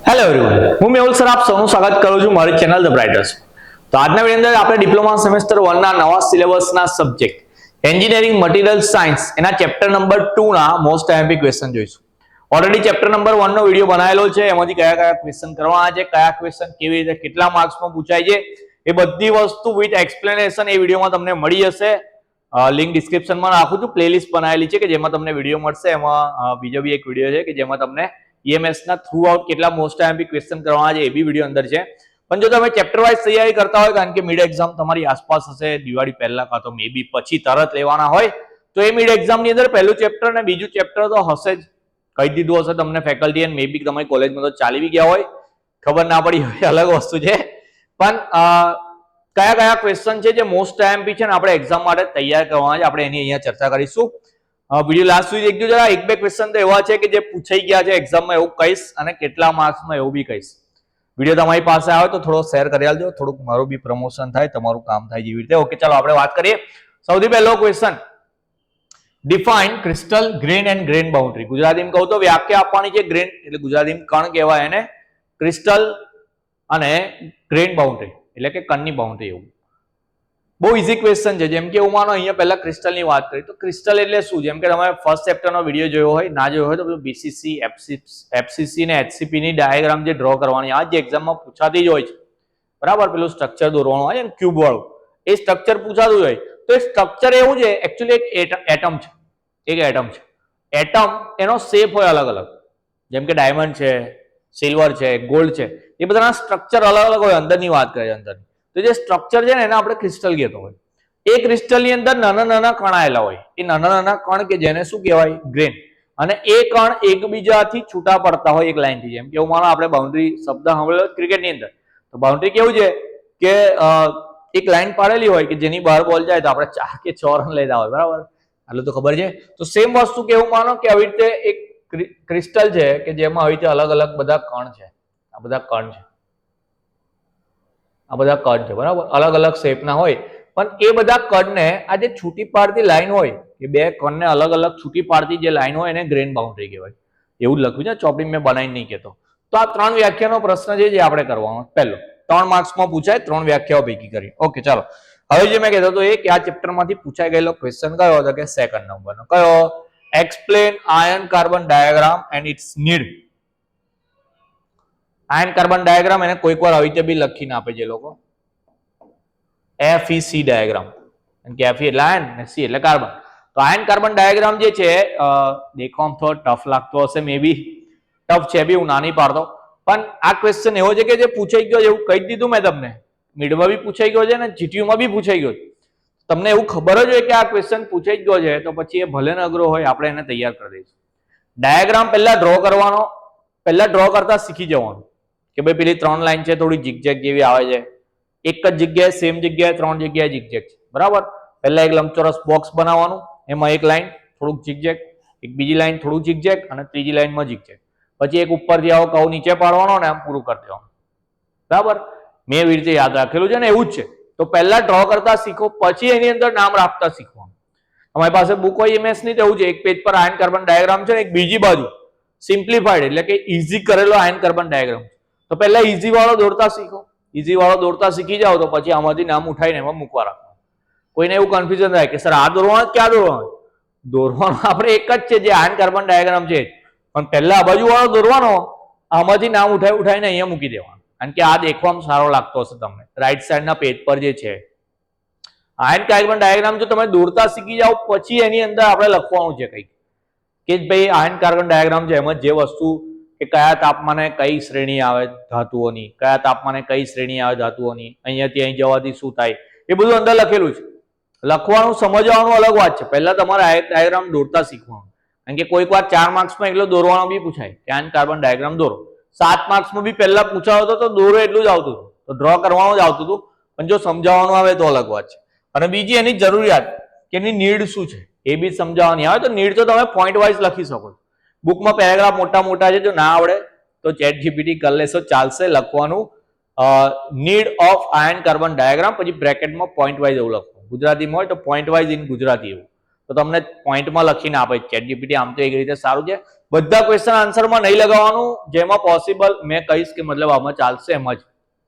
Hello everyone, હું Mehul sir આપ સૌનું સ્વાગત કરું છું મારી ચેનલ ધ બ્રાઇટર્સ. તો આજના વિડિયોની અંદર આપણે ડિપ્લોમા સેમેસ્ટર 1 ના નવા સિલેબસના સબ્જેક્ટ એન્જિનિયરિંગ મટીરીયલ સાયન્સ એના ચેપ્ટર નંબર 2 ના મોસ્ટ આઈએમપી ક્વેશ્ચન જોઈશું. ઓલરેડી ચેપ્ટર નંબર 1 નો વિડિયો બનાવેલો છે, એમાંથી કયા કયા ક્વેશ્ચન કરવાના છે, કયા ક્વેશ્ચન કેવી રીતે કેટલા માર્ક્સમાં પૂછાય છે, એ બધી વસ્તુ વિથ એક્સપ્લેનેશન એ વિડિયોમાં તમને મળી જશે. લિંક ડિસ્ક્રિપ્શનમાં નાખું છું. પ્લેલિસ્ટ બનાવેલી છે કે જેમાં તમને વિડિયો મળશે. એમાં બીજો બી એક વિડિયો છે કે જેમાં તમને EMS ના થ્રુ આઉટ કેટલા મોસ્ટ આઈએમપી ક્વેશ્ચન કરવાના છે એ બી વિડિયો અંદર છે. પણ જો તમે ચેપ્ટર વાઇઝ તૈયારી કરતા હોય, કારણ કે મિડ એક્ઝામ તમારી આસપાસ હશે, દિવાળી પહેલા કાં તો મે બી પછી તરત લેવાના હોય, તો એ મિડ એક્ઝામની અંદર પહેલું ચેપ્ટર અને બીજું ચેપ્ટર તો હશે જ, કહી દીધું હશે તમને ફેકલ્ટી, અને મે બી તમારી કોલેજમાં તો ચાલી બી ગયા હોય, ખબર ના પડી હોય, અલગ વસ્તુ છે. પણ કયા કયા ક્વેશ્ચન છે જે મોસ્ટ આઈએમપી છે ને આપણે એક્ઝામ માટે તૈયાર કરવાના છે, આપણે એની અહીંયા ચર્ચા કરીશું. વિડિયો લાસ્ટ સુધી દેખજો જરા. એક બે ક્વેશ્ચન તો એવા છે કે જે પૂછાઈ ગયા છે એક્ઝામમાં એવું કહીશ, અને કેટલા માર્ક્સમાં એવું બી કહીશ. વિડિયો તમારી પાસે આવે તો થોડો શેર કરી આલજો, થોડુંક મારું બી પ્રમોશન થાય, તમારું કામ થાય જેવી રીતે. ઓકે, ચાલો આપણે વાત કરીએ. સૌથી પહેલો question, define crystal grain and grain boundary. ગુજરાતીમાં કહું તો વ્યાખ્યા આપવાની છે. ગ્રેન એટલે ગુજરાતીમાં કણ કહેવાય એને, ક્રિસ્ટલ અને ગ્રેન બાઉન્ડ્રી એટલે કે કણની બાઉન્ડ્રી. એવું બહુ ઇઝી ક્વેશ્ચન છે. જેમ કે હું માનો અહીંયા પહેલા ક્રિસ્ટલની વાત કરી, તો ક્રિસ્ટલ એટલે શું? જેમ કે તમે ફર્સ્ટ ચેપ્ટરનો વિડીયો જોયો હોય, ના જોયો હોય તો બીસીસી, એફસીસી ને એચસીપી ની ડાયાગ્રામ જે ડ્રો કરવાની આ જે એક્ઝામમાં પૂછાતી જ હોય છે, બરાબર. પેલું સ્ટ્રક્ચર દોરવાનું હોય ને ક્યુબ વાળું, એ સ્ટ્રક્ચર પૂછાતું હોય. તો એ સ્ટ્રક્ચર એવું છે, એકચ્યુઅલી એક એટમ છે. એક એટમ છે. એટમ એનો શેપ હોય અલગ અલગ, જેમ કે ડાયમંડ છે, સિલ્વર છે, ગોલ્ડ છે, એ બધાના સ્ટ્રક્ચર અલગ અલગ હોય. અંદરની વાત કરીએ અંદરની, તો જે સ્ટ્રક્ચર છે ને એને આપણે ક્રિસ્ટલ કહેતો હોય. એ ક્રિસ્ટલની અંદર નાના નાના કણ આવેલા હોય. એ નાના નાના કણ કે જેને શું કહેવાય? ગ્રેન. અને એ કણ એકબીજાથી છૂટા પડતા હોય એક લાઈનથી. જેમ કે એવું માનો આપણે બાઉન્ડ્રી શબ્દ સાંભળ્યો ક્રિકેટની અંદર, તો બાઉન્ડ્રી કેવું છે કે એક લાઈન પાડેલી હોય કે જેની બહાર બોલ જાય તો આપણે 4 કે 6 રન લેતા હોય, બરાબર. આટલું તો ખબર છે. તો સેમ વસ્તુ કેવું માનો કે આવી રીતે એક ક્રિસ્ટલ છે કે જેમાં આવી રીતે અલગ અલગ બધા કણ છે. આ બધા કણ છે, આ બધા કણ છે, બરાબર. અલગ અલગ શેપના હોય. પણ એ બધા કણને આ જે છૂટી પાડતી લાઈન હોય, એ બે કણને અલગ અલગ છૂટી પાડતી જે લાઈન હોય એને ગ્રેન બાઉન્ડ્રી કહેવાય. એવું લખ્યું છે, ચોપડી મેં બનાવીને નહીં કહેતો. તો આ 3 વ્યાખ્યાનો પ્રશ્ન છે જે આપણે કરવાનો. પહેલો 3 માર્ક્સમાં પૂછાય, 3 વ્યાખ્યાઓ ભેગી કરી. ઓકે, ચાલો. હવે જે મેં કહેતો હતો એ કે આ ચેપ્ટરમાંથી પૂછાઈ ગયેલો ક્વેશ્ચન કયો હતો કે સેકન્ડ નંબરનો. કયો? Explain iron carbon diagram and its need. Iron carbon diagram એને કોઈક વાર આવી રીતે બી લખીને આપે છે લોકો, FEC ડાયાગ્રામ. કે Fe એટલે આયન અને C એટલે કાર્બન. તો આયન કાર્બન ડાયાગ્રામ જે છે, દેખવામાં થોડો ટફ લાગતો હશે, મે બી ટફ છે બી, હું નાની પાડતો. પણ આ ક્વેશ્ચન એવો છે કે જે પૂછાઈ ગયો, એવું કહી દીધું મેં તમને. મિડમાં બી પૂછાઈ ગયો છે અને જીટીયુમાં બી પૂછાઈ ગયો છે. તમને એવું ખબર જ હોય કે આ ક્વેશ્ચન પૂછાઈ ગયો છે, તો પછી એ ભલે ન અઘરો હોય, આપણે એને તૈયાર કરી દઈશું. ડાયાગ્રામ પહેલા ડ્રો કરવાનો, પહેલા ડ્રો કરતા શીખી જવાનું કે ભાઈ પેલી 3 લાઈન છે થોડી ઝિગઝેગ જેવી આવે છે, એક જ જગ્યાએ સેમ જગ્યાએ 3 જગ્યાએ ઝિગઝેગ છે, બરાબર. પહેલા એક લંબચોરસ બોક્સ બનાવવાનું, એમાં એક લાઈન થોડુંક ઝિગઝેગ, એક બીજી લાઈન થોડું ઝિગઝેગ અને ત્રીજી લાઈનમાં ઝિગઝેગ. પછી એક ઉપરથી આવો કર્વ નીચે પાડવાનો અને આમ પૂરું કરી દેવાનું, બરાબર. મેં એવી રીતે યાદ રાખેલું છે ને, એવું જ છે. તો પહેલા ડ્રો કરતા શીખો, પછી એની અંદર નામ રાખતા શીખવાનું. તમારી પાસે બુક હોય MS ની, તો એવું છે, એક પેજ પર આયન કાર્બન ડાયાગ્રામ છે ને એક બીજી બાજુ સિમ્પ્લિફાઈડ એટલે કે ઈઝી કરેલો આયન કાર્બન ડાયાગ્રામ. તો પહેલા ઈઝી વાળો દોરતા શીખો. ઈઝી વાળો દોરતા શીખી જાઓ તો પછી આમાંથી નામ ઉઠાવીને એમાં મૂકવા રાખવાનું. કોઈને એવું કન્ફ્યુઝન થાય કે સર આ દોરવાનું ક્યાં દોરવાનું? દોરવાનું આપણે એક જ છે, જે આયન કાર્બન ડાયાગ્રામ છે. પણ પહેલા આ બાજુ વાળો દોરવાનો, આમાંથી નામ ઉઠાવીને અહીંયા મૂકી દેવાનું. કારણ કે આ દેખવામાં સારો લાગતો હશે તમને. રાઈટ સાઈડના પેજ પર જે છે આયન કાર્બન ડાયાગ્રામ, જો તમે દોરતા શીખી જાઓ પછી એની અંદર આપણે લખવાનું છે કંઈક કે ભાઈ આયન કાર્બન ડાયાગ્રામ છે, એમાં જે વસ્તુ કે કયા તાપમાને કઈ શ્રેણી આવે ધાતુઓની, કયા તાપમાને કઈ શ્રેણી આવે ધાતુઓની, અહીંયાથી અહીં જવાથી શું થાય, એ બધું અંદર લખેલું છે. લખવાનું સમજવાનું અલગ વાત છે, પહેલા તમારે આયન ડાયાગ્રામ દોરતા શીખવાનું. કારણ કે કોઈક વાર 4 માર્ક્સમાં એકલો દોરવાનો બી પૂછાય કે આયન કાર્બન ડાયાગ્રામ દોરો. 7 માર્ક્સમાં બી પહેલા પૂછાયો હતો તો દોરો એટલું જ આવતું હતું, તો ડ્રો કરવાનું જ આવતું હતું. પણ જો સમજાવવાનું આવે તો અલગ વાત છે. અને બીજી એની જરૂરિયાત કે એની નીડ શું છે એ બી સમજાવવાની આવે. તો નીડ તો તમે પોઈન્ટ વાઇઝ લખી શકો છો. બુકમાં પેરેગ્રાફ મોટા મોટા છે, જો ના આવડે તો ચેટ જીપીટી કરી લેશો, ચાલશે. લખવાનું need of iron carbon diagram, પછી બ્રેકેટમાં પોઈન્ટ વાઇઝ એવું લખવાનું. ગુજરાતીમાં હોય તો પોઈન્ટ વાઇઝ ઇન ગુજરાતી એવું. તો તમને પોઈન્ટમાં લખીને આપે. ચેટ જીપીટી આમ તો એક રીતે સારું છે. બધા ક્વેશ્ચન આન્સરમાં નહીં લગાવવાનું, જેમાં પોસિબલ મેં કહીશ કે મતલબ આમાં ચાલશે એમ જ.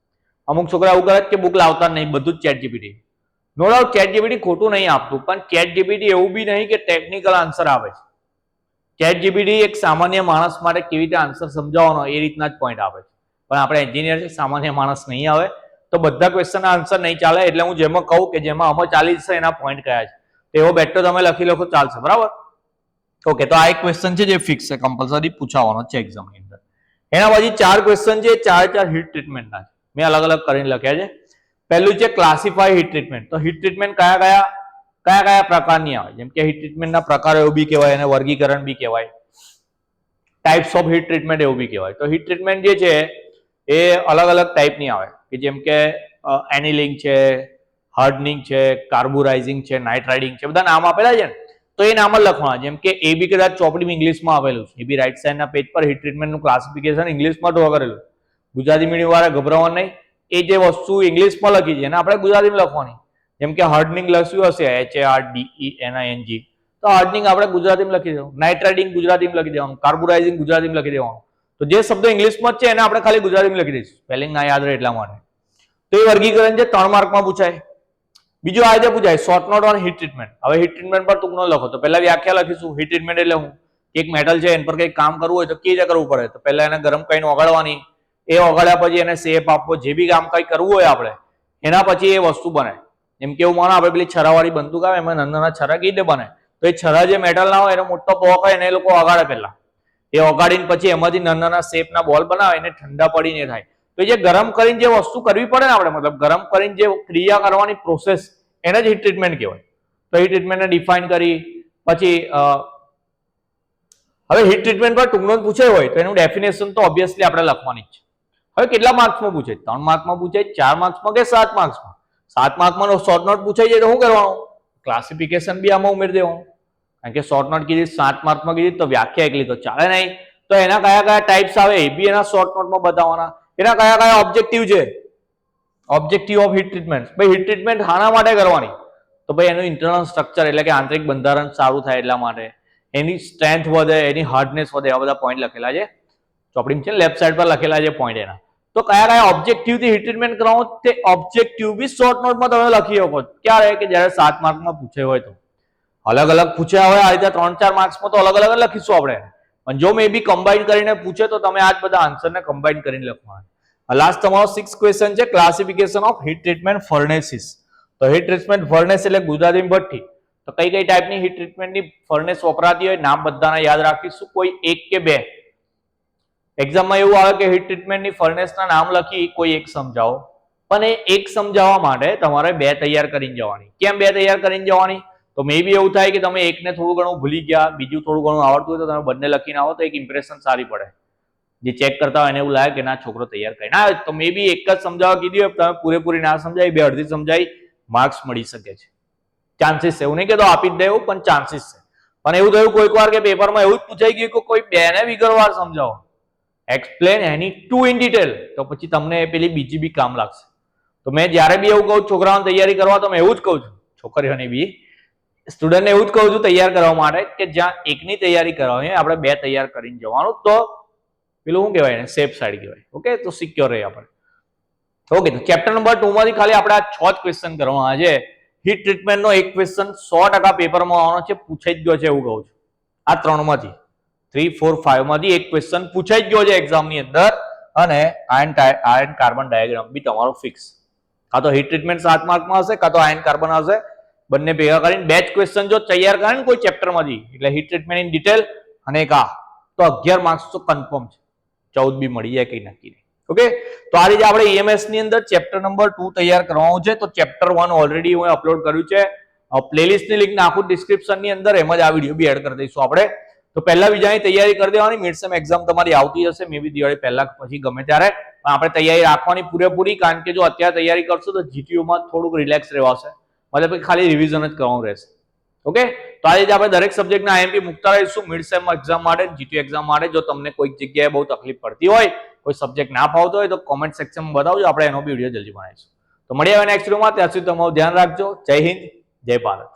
અમુક છોકરા એવું કરે કે બુક લાવતા નહીં, બધું જ chat GPT. No doubt chat GPT ખોટું નહીં આપતું, પણ ચેટ જીપીટી એવું બી નહીં કે ટેકનિકલ આન્સર આવે છે. ચેટ જીપીટી એક સામાન્ય માણસ માટે કેવી રીતે આન્સર સમજાવવાનો એ રીતના જ પોઈન્ટ આપે છે. પણ આપણે એન્જિનિયર છે, સામાન્ય માણસ નહીં આવે, તો બધા ક્વેશ્ચનના આન્સર નહીં ચાલે. એટલે હું જેમાં કહું કે જેમાં આમાં ચાલી છે એના પોઈન્ટ કયા છે તેવો બેટો તમે લખી લખો ચાલશે, બરાબર? ઓકે, તો આ એક ક્વેશ્ચન છે જે ફિક્સ છે, કમ્પલસરી પૂછાવાનો છે એક્ઝામની અંદર. એના પછી 4 ક્વેશ્ચન છે, 4 હીટ ટ્રીટમેન્ટના છે. મેં અલગ અલગ કરીને લખ્યા છે. પહેલું છે ક્લાસિફાય હીટ ટ્રીટમેન્ટ. તો હીટ ટ્રીટમેન્ટ કયા કયા પ્રકારની આવે? જેમ કે હીટ ટ્રીટમેન્ટના પ્રકારો એવું બી કહેવાય, અને વર્ગીકરણ બી કહેવાય, ટાઈપ્સ ઓફ હીટ ટ્રીટમેન્ટ એવું બી કહેવાય. તો હીટ ટ્રીટમેન્ટ જે છે એ અલગ અલગ ટાઈપની આવે, કે જેમ કે એનિલિંગ છે, હાર્ડનિંગ છે, કાર્બોરાઇઝિંગ છે, નાઇટ્રાઇડિંગ છે, બધા નામ આપેલા છે ને, તો એ નામ જ લખવાના. જેમ કે એ બી કદાચ ચોપડીમાં ઇંગ્લિશમાં આપેલું છે, એ બી રાઈટ સાઈડના પેજ પર હીટ ટ્રીટમેન્ટનું ક્લાસિફિકેશન ઇંગ્લિશમાં ડ્રો કરેલું. ગુજરાતી મીડિયમ વાળા ગભરાવાનું નહીં, એ જે વસ્તુ ઇંગ્લિશમાં લખી છે એને આપણે ગુજરાતીમાં લખવાની. જેમ કે હાર્ડનિંગ લખ્યું હશે HARDENING, તો હાર્ડનિંગ આપણે ગુજરાતીમાં લખી દેવાનું. નાઇટ્રાઇડિંગ ગુજરાતીમાં લખી દેવાનું. કાર્બોરાઇઝિંગ ગુજરાતીમાં લખી દેવાનું. તો જે શબ્દ ઇંગ્લિશમાં જ છે એને આપણે ખાલી ગુજરાતીમાં લખી દઈશું, સ્પેલિંગ ના યાદ રહે એટલા માટે. તો એ વર્ગીકરણ છે, 3 માર્કમાં પૂછાય. બીજું આ રીતે પૂછાય short note on heat treatment. હવે હીટ ટ્રીટમેન્ટ પર ટૂંકનો લખો, તો પહેલા વ્યાખ્યા લખીશું. હીટ ટ્રીટમેન્ટ એટલે હું એક મેટલ છે એના પર કંઈક કામ કરવું હોય તો કેવી રીતે કરવું પડે? તો પહેલા એને ગરમ કરીને ઓગાળવાની, એ ઓગાળ્યા પછી એને શેપ આપવો, જે બી કામ કંઈ કરવું હોય આપણે, એના પછી એ વસ્તુ બને. જેમ કે એવું માનો આપણે પેલી છરાવાળી બંદૂક આવે, એમાં નાના છરા કેવી રીતે બને? તો એ છરા જે મેટલ ના હોય એનો મોટો પોક હોય એને એ લોકો ઓગાળે પહેલા. એ ઓગાડીને પછી એમાંથી નાના શેપના બોલ બનાવે, એને ઠંડા પડીને થાય. તો જે ગરમ કરીને જે વસ્તુ કરવી પડે ને આપણે, મતલબ ગરમ કરીને જે ક્રિયા કરવાની પ્રોસેસ, એને જ હીટ ટ્રીટમેન્ટ કહેવાય. તો હીટ ટ્રીટમેન્ટને ડિફાઇન કરી પછી હવે હીટ ટ્રીટમેન્ટ પર ટૂંકનો પૂછાય હોય તો એનું ડેફિનેશન તો ઓબ્વિયસલી આપણે લખવાની જ છે. હવે કેટલા માર્ક્સમાં પૂછે? 3 માર્કમાં પૂછે, 4 માર્ક્સમાં કે 7 માર્ક્સમાં? 7 માર્કમાં શોર્ટ નોટ પૂછાય છે તો શું કરવાનું? ક્લાસિફિકેશન બી આમાં ઉમેરી દેવાનું. કારણ કે શોર્ટ નોટ કીધી 7 માર્કમાં કીધી તો વ્યાખ્યા એકલી તો ચાલે નહીં. તો એના કયા ટાઈપ્સ આવે એ બી એના શોર્ટ નોટમાં બતાવવાના. એના કયા ઓબ્જેક્ટિવ છે, ઓબ્જેક્ટિવ ઓફ હીટ ટ્રીટમેન્ટ. ભાઈ હીટ ટ્રીટમેન્ટ શાના માટે કરવાની? તો ભાઈ એનું ઇન્ટરનલ સ્ટ્રક્ચર એટલે કે આંતરિક બંધારણ સારું થાય એટલા માટે, એની સ્ટ્રેન્થ વધે, એની હાર્ડનેસ વધે, એવા બધા પોઈન્ટ લખેલા છે ચોપડીમાં છે, લેફ્ટ સાઈડ પર લખેલા છે પોઈન્ટ એના. તો કયા ઓબ્જેક્ટિવથી હીટ ટ્રીટમેન્ટ કરવાનો તે ઓબ્જેક્ટિવ બી શોર્ટ નોટમાં તમે લખી શકો. ક્યારે? કે જ્યારે 7 માર્કમાં પૂછાય હોય તો. અલગ અલગ પૂછ્યા હોય આ રીતે 3-4 માર્ક્સમાં તો અલગ અલગ લખીશું આપણે. પણ જો મે બી કમ્બાઈન કરીને પૂછે તો તમે આ જ બધા આન્સરને કમ્બાઈન કરીને લખવાના. લાસ્ટ તમારો 6 ક્વેશ્ચન છે, ક્લાસિફિકેશન ઓફ હીટ ટ્રીટમેન્ટ ફર્નેસીસ. તો હીટ ટ્રીટમેન્ટ ફર્નેસ એટલે ગુજરાતીમાં ભઠ્ઠી. તો કઈ કઈ ટાઈપની હીટ ટ્રીટમેન્ટની ફર્નેસ વપરાતી હોય, નામ બધાના યાદ રાખીશું, કોઈ 1 કે 2. એક્ઝામમાં એવું આવે કે હીટ ટ્રીટમેન્ટની ફર્નેસના નામ લખી કોઈ એક સમજાવો, પણ એ એક સમજાવવા માટે તમારે 2 તૈયાર કરીને જવાની. કેમ 2 તૈયાર કરીને જવાની? તો મે બી એવું થાય કે તમે એકને થોડું ઘણું ભૂલી ગયા, બીજું થોડું ઘણું આવડતું હોય તો તમે બંને લખીને આવો તો એક ઇમ્પ્રેશન સારી પડે. જે ચેક કરતા હોય એને એવું લાગે કે ના છોકરો તૈયાર કરીને આવે. તો મે બી એક જ સમજાવવા કીધી હોય, તમે પૂરેપૂરી ના સમજાય, 2 અડધી સમજાય, માર્ક્સ મળી શકે છે. ચાન્સીસ છે, એવું નહીં કે તો આપી જ દેવું, પણ ચાન્સીસ છે. પણ એવું થયું કોઈક વાર કે પેપરમાં એવું જ પૂછાઈ ગયું કે કોઈ 2 ને વિગતવાર સમજાવો, એક્સપ્લેન એની ટુ ઇન ડિટેલ, તો પછી તમને પેલી બીજી બી કામ લાગશે. તો મેં જ્યારે બી એવું કહું છોકરાઓને તૈયારી કરવા, તો મેં એવું જ કહું છું, છોકરીઓને બી, સ્ટુડન્ટને એવું જ કહું છું તૈયાર કરવા માટે, કે જ્યાં એકની તૈયારી કરવાની આપણે 2 તૈયાર કરીને જવાનું, તો પેલું શું કહેવાય એને સેફ સાઈડ કહેવાય. ઓકે, તો સિક્યોર રહે આપણે. ઓકે, તો ચેપ્ટર નંબર 2 માંથી ખાલી આપણે આ 6 જ ક્વેશ્ચન કરવાના છે. હીટ ટ્રીટમેન્ટનો એક ક્વેશ્ચન 100% પેપરમાં આવવાનો છે, પૂછાઈ જ ગયો છે એવું કહું છું. આ 3 માંથી 3, 4, 5 માંથી એક ક્વેશ્ચન પૂછાઈ જ ગયો છે એક્ઝામની અંદર. અને આયર્ન કાર્બન ડાયાગ્રામ બી તમારો ફિક્સ. કાં તો હીટ ટ્રીટમેન્ટ 7 માર્કમાં હશે, કાં તો આયર્ન કાર્બન હશે. બંને ભેગા કરીને 2 જ ક્વેશ્ચન જો તૈયાર કરે ને કોઈ ચેપ્ટરમાંથી, એટલે હીટ ટ્રીટમેન્ટ ઇન ડિટેલ અને એક આ, તો 11 માર્ક્સ તો કન્ફર્મ છે. 14 બી મળી જાય કઈ નક્કી નહીં. ઓકે, તો આ રીતે આપણે EMS ની અંદર ચેપ્ટર નંબર 2 તૈયાર કરવાનું છે. તો ચેપ્ટર 1 ઓલરેડી હું અપલોડ કર્યું છે, પ્લેલિસ્ટની લિંક નાખું ડિસ્ક્રિપ્શન ની અંદર, એમાં જ આ વિડીયો બી એડ કરી દઈશું આપણે. તો પહેલા બીજાની તૈયારી કરી દેવાની. મિડ સેમ એક્ઝામ તમારી આવતી હશે, મે બી દિવાળી પહેલા પછી ગમે ત્યારે, પણ આપણે તૈયારી રાખવાની પૂરેપૂરી. કારણ કે જો અત્યારે તૈયારી કરશો તો GTU માં થોડુંક રિલેક્સ રહેવાશે, મતલબ કે ખાલી રિવિઝન જ કરવાનું રહેશે. ઓકે, તો આ રીતે આપણે દરેક સબ્જેક્ટના IMP મૂકતા રહીશું મિડ સેમ એક્ઝામ માટે, GTU એક્ઝામ માટે. જો તમને કોઈક જગ્યાએ બહુ તકલીફ પડતી હોય, કોઈ સબ્જેક્ટ ના ફાવતો હોય, તો કોમેન્ટ સેક્શનમાં બતાવજો, આપણે એનો બી વિડીયો જલ્દી બનાવીશું. તો મળીએ હવે નેક્સ્ટ વિડીયોમાં. ત્યાં સુધી તમારું ધ્યાન રાખજો. જય હિન્દ, જય ભારત.